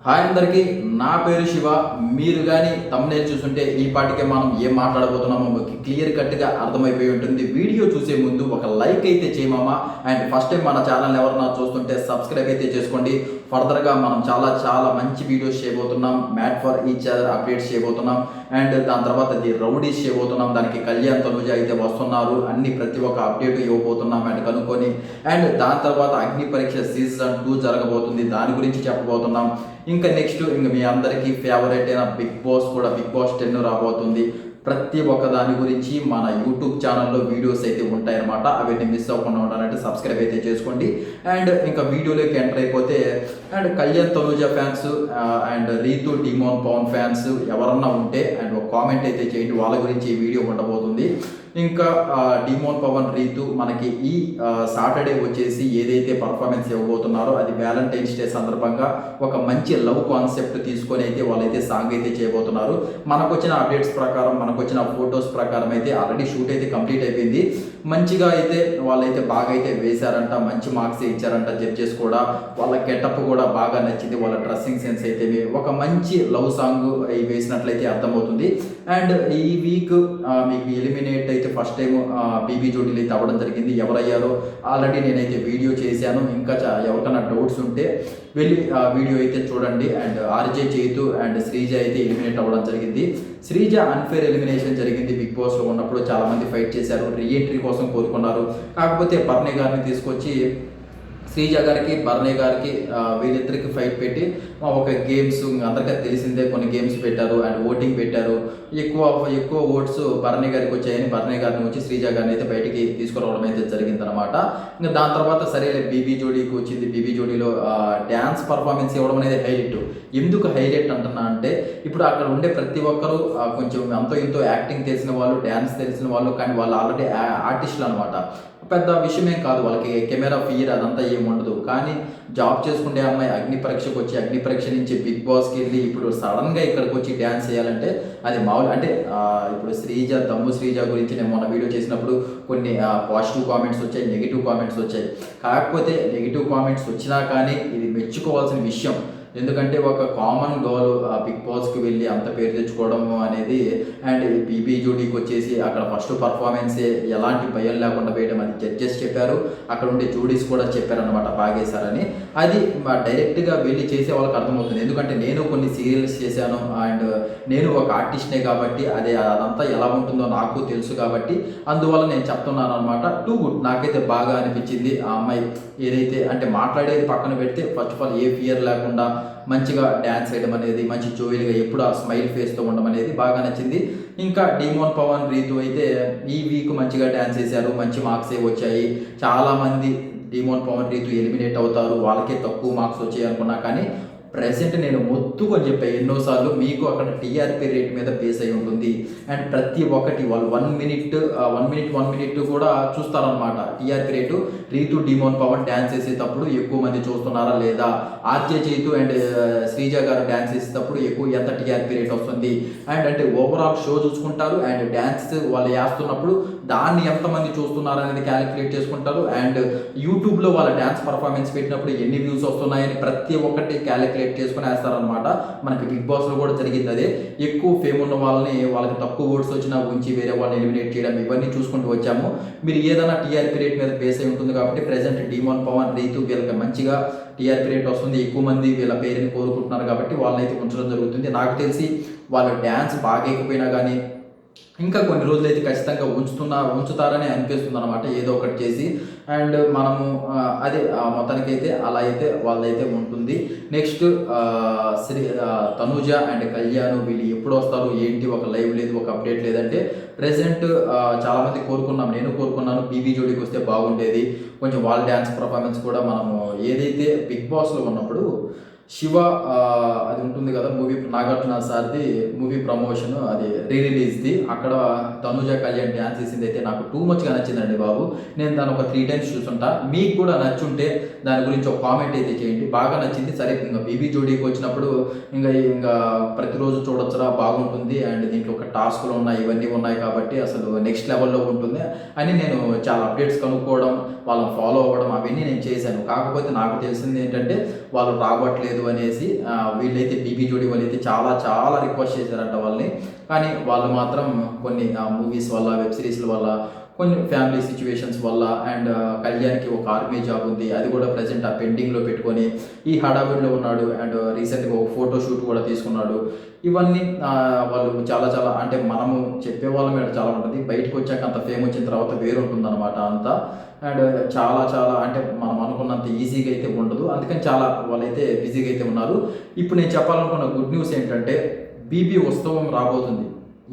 Hi అందరికీ, నా పేరు శివ. మీరు కానీ తమ్మునేల్ చూస్తుంటే ఈ పాటికే మనం ఏం మాట్లాడబోతున్నామో మీకు క్లియర్ కట్గా అర్థమైపోయి ఉంటుంది. వీడియో చూసే ముందు ఒక లైక్ అయితే చేయమమ్మా. అండ్ ఫస్ట్ టైం మన ఛానల్ ఎవరన్నా చూస్తుంటే సబ్స్క్రైబ్ అయితే చేసుకోండి. ఫర్దర్గా మనం చాలా మంచి వీడియోస్ చేయబోతున్నాం. Made for each other updates చేయబోతున్నాం. అండ్ దాని తర్వాత ది రౌడీస్ చేయబోతున్నాం. దానికి కళ్యాణ్ తనుజ అయితే వస్తున్నారు. ప్రతి ఒక్క అప్డేట్ ఇవ్వబోతున్నాం అండ్ కనుక్కొని. అండ్ దాని తర్వాత అగ్ని పరీక్ష సీజన్ 2 జరగబోతుంది. దాని గురించి చెప్పబోతున్నాం. ఇంకా నెక్స్ట్ మీ అందరికీ ఫేవరెట్ అయిన బిగ్ బాస్ 10 రాబోతుంది. ప్రతి ఒక్క దాని గురించి మన యూట్యూబ్ ఛానల్లో వీడియోస్ అయితే ఉంటాయన్నమాట. అవన్నీ మిస్ అవ్వకుండా ఉండాలంటే సబ్స్క్రైబ్ అయితే చేసుకోండి. అండ్ ఇంకా వీడియోలోకి ఎంటర్ అయిపోతే, and Kalyan Tanuja fans and Rithu demon Pavan fans ఎవరన్నా ఉంటే అండ్ ఒక కామెంట్ అయితే చేయండి. వాళ్ళ గురించి ఈ వీడియో ఉండబోతుంది. ఇంకా డిమోన్ పవన్ రీతు మనకి ఈ సాటర్డే వచ్చేసి ఏదైతే పర్ఫార్మెన్స్ ఇవ్వబోతున్నారో అది వ్యాలంటైన్స్ డే సందర్భంగా ఒక మంచి లవ్ కాన్సెప్ట్ తీసుకొని అయితే వాళ్ళైతే సాంగ్ అయితే చేయబోతున్నారు. మనకు వచ్చిన అప్డేట్స్ ప్రకారం, మనకు వచ్చిన ఫొటోస్ ప్రకారం అయితే ఆల్రెడీ షూట్ అయితే కంప్లీట్ అయిపోయింది. మంచిగా అయితే వాళ్ళైతే బాగా అయితే వేశారంట, మంచి మార్క్స్ ఇచ్చారంట జడ్జెస్ కూడా. వాళ్ళ గెటప్ కూడా బాగా నచ్చింది. వాళ్ళ డ్రెస్సింగ్ సెన్స్ అయితే ఒక మంచి లవ్ సాంగ్ వేసినట్లయితే అర్థమవుతుంది. అండ్ ఈ వీక్ మీకు ఎలిమినేట్ అయితే ఫస్ట్ టైం బీబీ జోడీలు అయితే అవ్వడం జరిగింది. ఎవరయ్యారో ఆల్రెడీ నేనైతే వీడియో చేశాను. ఇంకా ఎవరికైనా డౌట్స్ ఉంటే వెళ్ళి వీడియో అయితే చూడండి. And RJ Chaitu and Sreeja అయితే ఎలిమినేట్ అవ్వడం జరిగింది. శ్రీజ అన్ఫేర్ ఎలిమినేషన్ జరిగింది. బిగ్ బాస్లో ఉన్నప్పుడు చాలామంది ఫైట్ చేశారు, రీఎంట్రీ కోసం కోరుకున్నారు. కాకపోతే బర్నీ గారిని తీసుకొచ్చి శ్రీజ గారికి బర్నీ గారికి వీళ్ళిద్దరికి ఫైట్ పెట్టి ఒక గేమ్స్ అందరికీ తెలిసిందే, కొన్ని గేమ్స్ పెట్టారు అండ్ ఓటింగ్ పెట్టారు. ఎక్కువ ఓట్స్ బర్నీ గారికి వచ్చాయని బర్నీ గారిని వచ్చి శ్రీజ గారిని అయితే బయటికి తీసుకురావడం అయితే జరిగిందనమాట. ఇంకా దాని తర్వాత సరేలే బీబీ జోడీకి వచ్చింది. బీబీ జోడీలో డ్యాన్స్ పర్ఫార్మెన్స్ ఇవ్వడం అనేది హైలైట్. ఎందుకు హైలైట్ అంటున్నా అంటే, ఇప్పుడు అక్కడ ఉండే ప్రతి ఒక్కరు కొంచెం అంతో ఇంతో యాక్టింగ్ తెలిసిన వాళ్ళు, డ్యాన్స్ తెలిసిన వాళ్ళు, కానీ వాళ్ళు ఆల్రెడీ ఆర్టిస్టులు అనమాట. పెద్ద విషయమేం కాదు, వాళ్ళకి కెమెరా ఫియర్ అదంతా ఏముండదు. కానీ జాబ్ చేసుకుంటే అమ్మాయి అగ్ని పరీక్షకు వచ్చి, అగ్ని పరీక్ష నుంచి బిగ్ బాస్కి వెళ్ళి ఇప్పుడు సడన్గా ఇక్కడికి వచ్చి డ్యాన్స్ చేయాలంటే అది మామూలు అంటే, ఇప్పుడు దమ్ము శ్రీజ గురించి నేను మొన్న వీడియో చేసినప్పుడు కొన్ని పాజిటివ్ కామెంట్స్ వచ్చాయి, నెగిటివ్ కామెంట్స్ వచ్చాయి. కాకపోతే నెగిటివ్ కామెంట్స్ వచ్చినా కానీ ఇది మెచ్చుకోవాల్సిన విషయం. ఎందుకంటే ఒక కామన్ గర్ల్ బిగ్ బాస్కి వెళ్ళి అంత పేరు తెచ్చుకోవడం అనేది, అండ్ బీబీ జోడీకి వచ్చేసి అక్కడ ఫస్ట్ పర్ఫార్మెన్సే ఎలాంటి భయం లేకుండా వేయడం అది జడ్జెస్ చెప్పారు. అక్కడ ఉండే జోడీస్ కూడా చెప్పారనమాట బాగేశారని. అది డైరెక్ట్గా వెళ్ళి చేసే వాళ్ళకి అర్థమవుతుంది. ఎందుకంటే నేను కొన్ని సీరియల్స్ చేశాను అండ్ నేను ఒక ఆర్టిస్ట్నే కాబట్టి అదంతా ఎలా ఉంటుందో నాకు తెలుసు కాబట్టి అందువల్ల నేను చెప్తున్నాను అనమాట. టూ గుడ్, నాకైతే బాగా అనిపించింది. ఆ అమ్మాయి ఏదైతే అంటే మాట్లాడేది పక్కన పెడితే first of all A fear లేకుండా మంచిగా డ్యాన్స్ వేయడం అనేది, మంచి జోయిల్గా ఎప్పుడు ఆ స్మైల్ ఫేస్తో ఉండడం అనేది బాగా నచ్చింది. ఇంకా డిమోన్ పవన్ రీతు అయితే ఈ వీక్ మంచిగా డ్యాన్స్ చేశారు, మంచి మార్క్స్ వచ్చాయి. చాలామంది డిమోన్ పవన్ రీతు ఎలిమినేట్ అవుతారు, వాళ్ళకే తక్కువ మార్క్స్ వచ్చాయి అనుకున్నా. కానీ ప్రెసెంట్ నేను మొత్తుకొని చెప్పాను ఎన్నోసార్లు, మీకు అక్కడ టీఆర్పీ రేట్ మీద బేస్ అయి ఉంటుంది. అండ్ ప్రతి ఒక్కటి వాళ్ళు 1 మినిట్ కూడా చూస్తారనమాట. TRP rate Rithu demon Pavan dance చేసేటప్పుడు ఎక్కువ మంది చూస్తున్నారా లేదా, ఆర్జే చైతు అండ్ శ్రీజ గారు డ్యాన్స్ చేసేటప్పుడు ఎంత టీఆర్పీ రేట్ వస్తుంది అండ్ అంటే ఓవరాల్ షో చూసుకుంటారు. అండ్ డ్యాన్స్ వాళ్ళు వేస్తున్నప్పుడు దాన్ని ఎంతమంది చూస్తున్నారు అనేది క్యాలిక్యులేట్ చేసుకుంటారు. అండ్ యూట్యూబ్లో వాళ్ళ డ్యాన్స్ పర్ఫార్మెన్స్ పెట్టినప్పుడు ఎన్ని వ్యూస్ వస్తున్నాయని ప్రతి ఒక్కటి క్యాలిక్యులేట్ చేసుకుని వేస్తారనమాట. మనకి బిగ్ బాస్లో కూడా జరిగింది అదే. ఎక్కువ ఫేమ్ ఉన్న వాళ్ళకి తక్కువ ఓట్స్ వచ్చినా ఉంచి వేరే వాళ్ళని ఎలిమినేట్ చేయడం, ఇవన్నీ చూసుకుంటూ వచ్చాము. మీరు ఏదైనా టీఆర్పీ రేట్ మీద బేస్ అయి ఉంటుంది కాబట్టి ప్రెసెంట్ డిమోన్ పవన్ రీతు వీళ్ళకి మంచిగా టీఆర్పీ రేట్ వస్తుంది. ఎక్కువ మంది వీళ్ళ పేరుని కోరుకుంటున్నారు కాబట్టి వాళ్ళనైతే ఉంచడం జరుగుతుంది. నాకు తెలిసి వాళ్ళు డ్యాన్స్ బాగా ఎక్కిపోయినా కానీ ఇంకా కొన్ని రోజులు అయితే ఖచ్చితంగా ఉంచుతారని అనిపిస్తుంది అనమాట, ఏదో ఒకటి చేసి. అండ్ మనము అదే మొత్తానికైతే అలా అయితే వాళ్ళైతే ఉంటుంది. నెక్స్ట్ తనుజ అండ్ కళ్యాణ్ వీళ్ళు ఎప్పుడు వస్తారు ఏంటి, ఒక లైవ్ లేదు, ఒక అప్డేట్ లేదంటే ప్రెసెంట్ చాలామంది నేను కోరుకున్నాను బీబీ జోడీకి వస్తే బాగుండేది. కొంచెం వాళ్ళ డ్యాన్స్ పర్ఫార్మెన్స్ కూడా మనము ఏదైతే బిగ్ బాస్లో ఉన్నప్పుడు శివ అది ఉంటుంది కదా మూవీ, నాగార్జున సార్ది మూవీ ప్రమోషన్, అది రిలీజ్ది. అక్కడ తనుజ కళ్యాణ్ డ్యాన్స్ చేసింది అయితే నాకు టూ మచ్గా నచ్చిందండి బాబు. నేను దాన్ని ఒక 3 times చూసుంటా. మీకు కూడా నచ్చుంటే దాని గురించి ఒక కామెంట్ అయితే చేయండి. బాగా నచ్చింది. సరే, ఇంకా బీబీ జోడీకి వచ్చినప్పుడు ఇంకా ప్రతిరోజు చూడొచ్చురా, బాగుంటుంది. అండ్ దీంట్లో ఒక టాస్క్లు ఉన్నాయి, ఇవన్నీ ఉన్నాయి కాబట్టి అసలు నెక్స్ట్ లెవెల్లో ఉంటుంది అని నేను చాలా అప్డేట్స్ కనుక్కోవడం, వాళ్ళని ఫాలో అవ్వడం అవన్నీ నేను చేశాను. కాకపోతే నాకు తెలిసింది ఏంటంటే వాళ్ళు రావట్లేదు రావట్లేదు అనేసి వీళ్ళైతే బీబీ జోడీ వాళ్ళైతే చాలా చాలా రిక్వెస్ట్ చేశారంట వాళ్ళని. కానీ వాళ్ళు మాత్రం కొన్ని మూవీస్ వల్ల, వెబ్ సిరీస్ల వల్ల, కొన్ని ఫ్యామిలీ సిచ్యువేషన్స్ వల్ల అండ్ కళ్యాణ్కి ఒక ఆర్మీ జాబ్ ఉంది, అది కూడా ప్రజెంట్ ఆ పెండింగ్లో పెట్టుకొని ఈ హడావిడిలో ఉన్నాడు. అండ్ రీసెంట్గా ఒక ఫోటో షూట్ కూడా తీసుకున్నాడు. ఇవన్నీ వాళ్ళు చాలా చాలా అంటే మనము చెప్పే వాళ్ళ మీద చాలా ఉంటుంది, బయటకు వచ్చాక అంత ఫేమ్ వచ్చిన తర్వాత వేరు ఉంటుందన్నమాట అంతా. అండ్ చాలా చాలా అంటే మనం అనుకున్నంత ఈజీగా అయితే ఉండదు, అందుకని చాలా వాళ్ళైతే బిజీగా అయితే ఉన్నారు. ఇప్పుడు నేను చెప్పాలనుకున్న గుడ్ న్యూస్ ఏంటంటే బీబీ ఉత్సవం రాబోతుంది,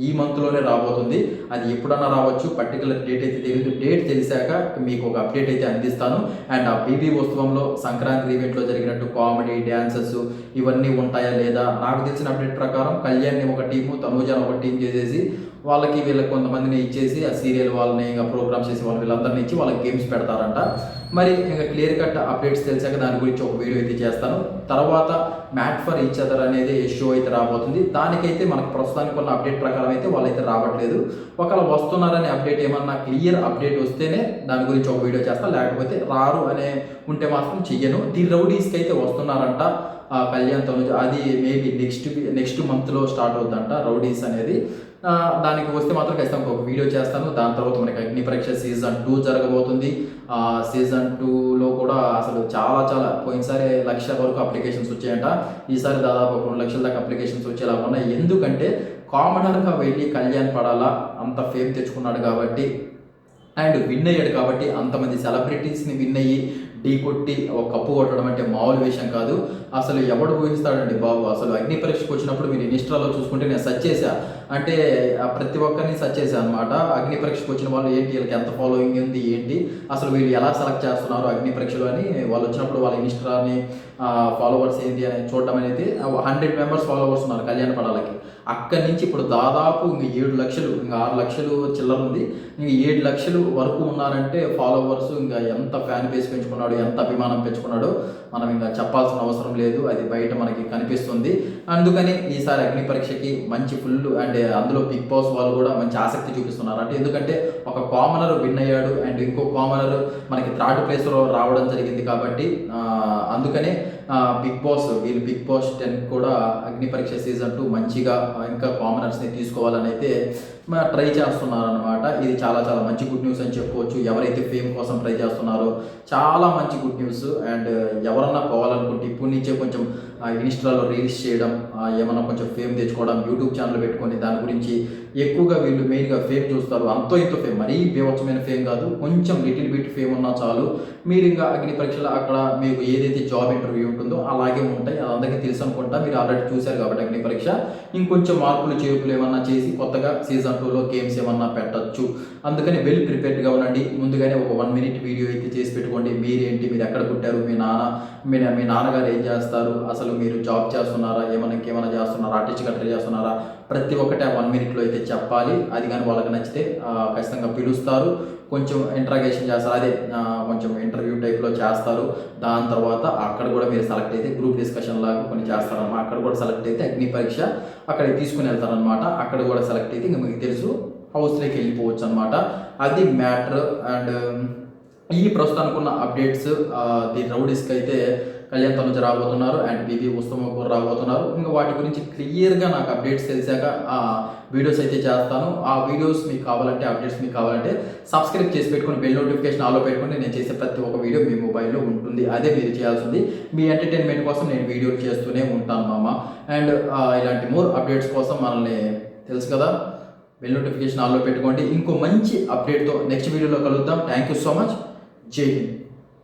ఈ మంత్లోనే రాబోతుంది. అది ఎప్పుడన్నా రావచ్చు, పర్టికులర్ డేట్ అయితే తెలియదు. డేట్ తెలిసాక మీకు ఒక అప్డేట్ అయితే అందిస్తాను. అండ్ ఆ బీబీ ఉత్సవంలో సంక్రాంతి ఈవెంట్లో జరిగినట్టు కామెడీ, డ్యాన్సెస్ ఇవన్నీ ఉంటాయా లేదా, నాకు తెలిసిన అప్డేట్ ప్రకారం కళ్యాణ్ని ఒక టీము, తనూజాని ఒక టీం చేసేసి వాళ్ళకి వీళ్ళకి కొంతమందిని ఇచ్చేసి ఆ సీరియల్ వాళ్ళని ఇంకా ప్రోగ్రామ్స్ చేసి వీళ్ళందరినీ ఇచ్చి వాళ్ళకి గేమ్స్ పెడతారంట. మరి ఇంకా క్లియర్ కట్ అప్డేట్స్ తెలిసాక దాని గురించి ఒక వీడియో అయితే చేస్తాను. తర్వాత మ్యాట్ ఫర్ ఈచ్ అదర్ అనేది షో అయితే రాబోతుంది. దానికైతే మనకు ప్రస్తుతానికి ఉన్న అప్డేట్ ప్రకారం అయితే వాళ్ళైతే రావట్లేదు. ఒకవేళ వస్తున్నారనే అప్డేట్ ఏమన్నా క్లియర్ అప్డేట్ వస్తేనే దాని గురించి ఒక వీడియో చేస్తాను, లేకపోతే రారు అనే ఉంటే మాత్రం చెయ్యను. ది రౌడీస్కి అయితే వస్తున్నారంట కళ్యాణ్ తనుజ, అది మేబీ నెక్స్ట్ మంత్లో స్టార్ట్ అవుతుందంట రౌడీస్ అనేది. దానికి వస్తే మాత్రం ఖచ్చితంగా ఒక వీడియో చేస్తాను. దాని తర్వాత మనకి అగ్ని పరీక్ష సీజన్ 2 జరగబోతుంది. సీజన్ 2లో కూడా అసలు చాలా చాలా పోయినసారి 1,00,000 వరకు అప్లికేషన్స్ వచ్చాయంట, ఈసారి దాదాపు 2 లక్షల దాకా అప్లికేషన్స్ వచ్చేలా ఉన్నాయి. ఎందుకంటే కామనర్గా వెళ్ళి కళ్యాణ్ పడాలా, అంత ఫేమ్ తెచ్చుకున్నాడు కాబట్టి అండ్ విన్ అయ్యాడు కాబట్టి, అంతమంది సెలబ్రిటీస్ని విన్ అయ్యి ఢీ కొట్టి ఒక కప్పు కొట్టడం అంటే మామూలు విషయం కాదు. అసలు ఎవడు ఊహిస్తాడండి బాబు. అసలు అగ్ని పరీక్షకు వచ్చినప్పుడు మీరు ఇన్స్టాలో చూసుకుంటే నేను సెర్చ్ చేశా, అంటే ప్రతి ఒక్కరిని సెర్చ్ చేశాను అనమాట. అగ్ని పరీక్షకు వచ్చిన వాళ్ళు ఏంటి, వీళ్ళకి ఎంత ఫాలోయింగ్ ఉంది ఏంటి, అసలు వీళ్ళు ఎలా సెలెక్ట్ చేస్తున్నారు అగ్ని పరీక్షలు అని వాళ్ళు వచ్చినప్పుడు వాళ్ళ ఇన్స్టాని ఫాలోవర్స్ ఏంటి అని చూడడం అనేది 100 మెంబర్స్ ఫాలోవర్స్ ఉన్నారు కళ్యాణ పడాలకి. అక్కడి నుంచి ఇప్పుడు దాదాపు ఇంక 7 లక్షలు, ఇంకా 6 లక్షలు చిల్లర ఉంది, ఇంక 7 లక్షలు వరకు ఉన్నారంటే ఫాలోవర్స్. ఇంకా ఎంత ఫ్యాన్ బేస్ పెంచుకున్నాడు, ఎంత అభిమానం పెంచుకున్నాడో మనం ఇంకా చెప్పాల్సిన అవసరం లేదు, అది బయట మనకి కనిపిస్తుంది. అందుకని ఈసారి అగ్ని పరీక్షకి మంచి ఫుల్ అండ్ అందులో బిగ్ బాస్ వాళ్ళు కూడా మంచి ఆసక్తి చూపిస్తున్నారు. అంటే ఎందుకంటే ఒక కామనర్ విన్ అయ్యాడు అండ్ ఇంకో కామనర్ మనకి థర్డ్ ప్లేస్లో రావడం జరిగింది కాబట్టి అందుకనే బిగ్ బాస్ 10 కూడా అగ్ని పరీక్ష సీజన్ 2 మంచిగా ఇంకా కామనర్స్ని తీసుకోవాలని అయితే ట్రై చేస్తున్నారనమాట. ఇది చాలా చాలా మంచి గుడ్ న్యూస్ అని చెప్పుకోవచ్చు. ఎవరైతే ఫేమ్ కోసం ట్రై చేస్తున్నారో చాలా మంచి గుడ్ న్యూస్. అండ్ ఎవరన్నా పోవాలనుకుంటే ఇప్పటి నుంచే కొంచెం ఇన్స్టాలో రీల్స్ చేయడం, ఏమన్నా కొంచెం ఫేమ్ తెచ్చుకోవడం, యూట్యూబ్ ఛానల్ పెట్టుకొని దాని గురించి ఎక్కువగా వీళ్ళు మెయిన్గా ఫేమ్ చూస్తారు. అంతో ఇంతో ఫేమ్, మరీ బీభత్సమైన ఫేమ్ కాదు, కొంచెం లిటిల్ బిట్ ఫేమ్ ఉన్నా చాలు. మీరు ఇంకా అగ్ని పరీక్షలు అక్కడ మీకు ఏదైతే జాబ్ ఇంటర్వ్యూ ఉంటుందో అలాగే ఉంటాయి, అది అందరికీ తెలుసు అనుకుంటా. మీరు ఆల్రెడీ చూశారు కాబట్టి అగ్ని పరీక్ష ఇంకొంచెం మార్పులు చేర్పులు ఏమన్నా చేసి కొత్తగా సీజన్ 2లో గేమ్స్ ఏమన్నా పెట్టచ్చు. అందుకని వెల్ ప్రిపేర్డ్గా ఉండండి. ముందుగానే ఒక 1 మినిట్ వీడియో అయితే చేసి పెట్టుకోండి. మీరేంటి, మీరు ఎక్కడ పుట్టారు, మీ నాన్నగారు ఏం చేస్తారు, అసలు మీరు జాబ్ చేస్తున్నారా, ఇంకేమైనా చేస్తున్నారా, ఆర్టిస్ట్గా ట్రై చేస్తున్నారా, ప్రతి ఒక్కటి ఆ 1 మినిట్లో అయితే చెప్పాలి. అది కానీ వాళ్ళకి నచ్చితే ఖచ్చితంగా పిలుస్తారు, కొంచెం ఇంట్రాగేషన్ చేస్తారు, అదే కొంచెం ఇంటర్వ్యూ టైప్లో చేస్తారు. దాని తర్వాత అక్కడ కూడా మీరు సెలెక్ట్ అయితే గ్రూప్ డిస్కషన్ లాగా కొన్ని చేస్తారన్నమాట. అక్కడ కూడా సెలెక్ట్ అయితే అగ్ని పరీక్ష అక్కడ తీసుకుని వెళ్తారనమాట. అక్కడ కూడా సెలెక్ట్ అయితే ఇంకా మీకు తెలుసు హౌస్లోకి వెళ్ళిపోవచ్చు అనమాట. అది మ్యాటర్. అండ్ ఈ ప్రస్తుతానికి ఉన్న అప్డేట్స్, ది రౌడీస్కి అయితే కళ్యాణ్ తనుజ రాబోతున్నారు అండ్ బీబీ ఉత్సవం కూడా రాబోతున్నారు. ఇంకా వాటి గురించి క్లియర్గా నాకు అప్డేట్స్ తెలిసాక వీడియోస్ అయితే చేస్తాను. ఆ వీడియోస్ మీకు కావాలంటే, అప్డేట్స్ మీకు కావాలంటే సబ్స్క్రైబ్ చేసి పెట్టుకుని బెల్ నోటిఫికేషన్ ఆలో పెట్టుకుని నేను చేసే ప్రతి ఒక్క వీడియో మీ మొబైల్లో ఉంటుంది. అదే మీరు చేయాల్సింది. మీ ఎంటర్టైన్మెంట్ కోసం నేను వీడియోలు చేస్తూనే ఉంటాను మామ. అండ్ ఇలాంటి మోర్ అప్డేట్స్ కోసం మనల్ని తెలుసు కదా, బెల్ నోటిఫికేషన్ ఆల్లో పెట్టుకోండి. ఇంకో మంచి అప్డేట్తో నెక్స్ట్ వీడియోలో కలుద్దాం. Thank you so much. జై హింద్.